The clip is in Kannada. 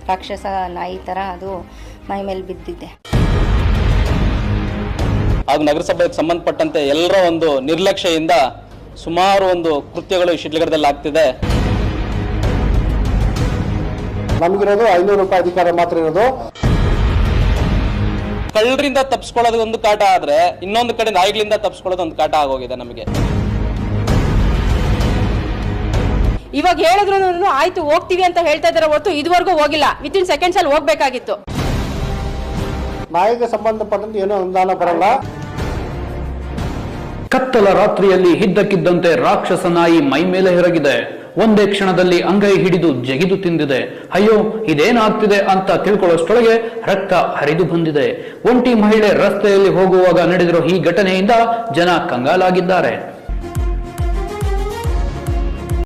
ರಾಕ್ಷಸ ನಾಯಿ ಥರ ಅದು ಮೈ ಮೇಲೆ ಬಿದ್ದಿದೆ. ಹಾಗೂ ನಗರಸಭೆಗೆ ಸಂಬಂಧಪಟ್ಟಂತೆ ಎಲ್ಲರ ಒಂದು ನಿರ್ಲಕ್ಷ್ಯದಿಂದ ಸುಮಾರು ಒಂದು ಕೃತ್ಯಗಳು ಶಿಡ್ಲಘಟ್ಟದಲ್ಲಿ ಆಗ್ತಿದೆ. ನಮಗಿರೋದು 500 ರೂಪಾಯಿ ಅಧಿಕಾರ ಮಾತ್ರ ಇರೋದು. ಕಳ್ಳರಿಂದ ತಪ್ಪಿಸ್ಕೊಳ್ಳೋದು ಒಂದು ಕಾಟ ಆದ್ರೆ ಇನ್ನೊಂದು ಕಡೆ ನಾಯಿಗಳಿಂದ ತಪ್ಪಿಸ್ಕೊಳ್ಳೋದು ಒಂದು ಕಾಟ ಆಗೋಗಿದೆ ನಮಗೆ. ಇವಾಗ ಹೇಳಿದ್ರು ಆಯ್ತು ಹೋಗ್ತೀವಿ ಅಂತ ಹೇಳ್ತಾ ಇದಾರೆ ಹೊರತು ಇದುವರೆಗೂ ಹೋಗಿಲ್ಲ. ವಿತಿನ್ ಸೆಕೆಂಡ್ಸ್ ಅಲ್ಲಿ ಹೋಗ್ಬೇಕಾಗಿತ್ತು. ನಾಯಿಗೆ ಸಂಬಂಧಪಟ್ಟಂತೆ ಏನೋ ಅನುದಾನ ಬರಲ್ಲ. ಕತ್ತಲ ರಾತ್ರಿಯಲ್ಲಿ ಇದ್ದಕ್ಕಿದ್ದಂತೆ ರಾಕ್ಷಸ ನಾಯಿ ಮೈ ಮೇಲೆ ಎರಗಿದೆ. ಒಂದೇ ಕ್ಷಣದಲ್ಲಿ ಅಂಗೈ ಹಿಡಿದು ಜಗಿದು ತಿಂದಿದೆ. ಅಯ್ಯೋ ಇದೇನಾಗ್ತಿದೆ ಅಂತ ತಿಳ್ಕೊಳ್ಳೋಷ್ಟೊಳಗೆ ರಕ್ತ ಹರಿದು ಬಂದಿದೆ. ಒಂಟಿ ಮಹಿಳೆ ರಸ್ತೆಯಲ್ಲಿ ಹೋಗುವಾಗ ನಡೆದಿರೋ ಈ ಘಟನೆಯಿಂದ ಜನ ಕಂಗಾಲಾಗಿದ್ದಾರೆ.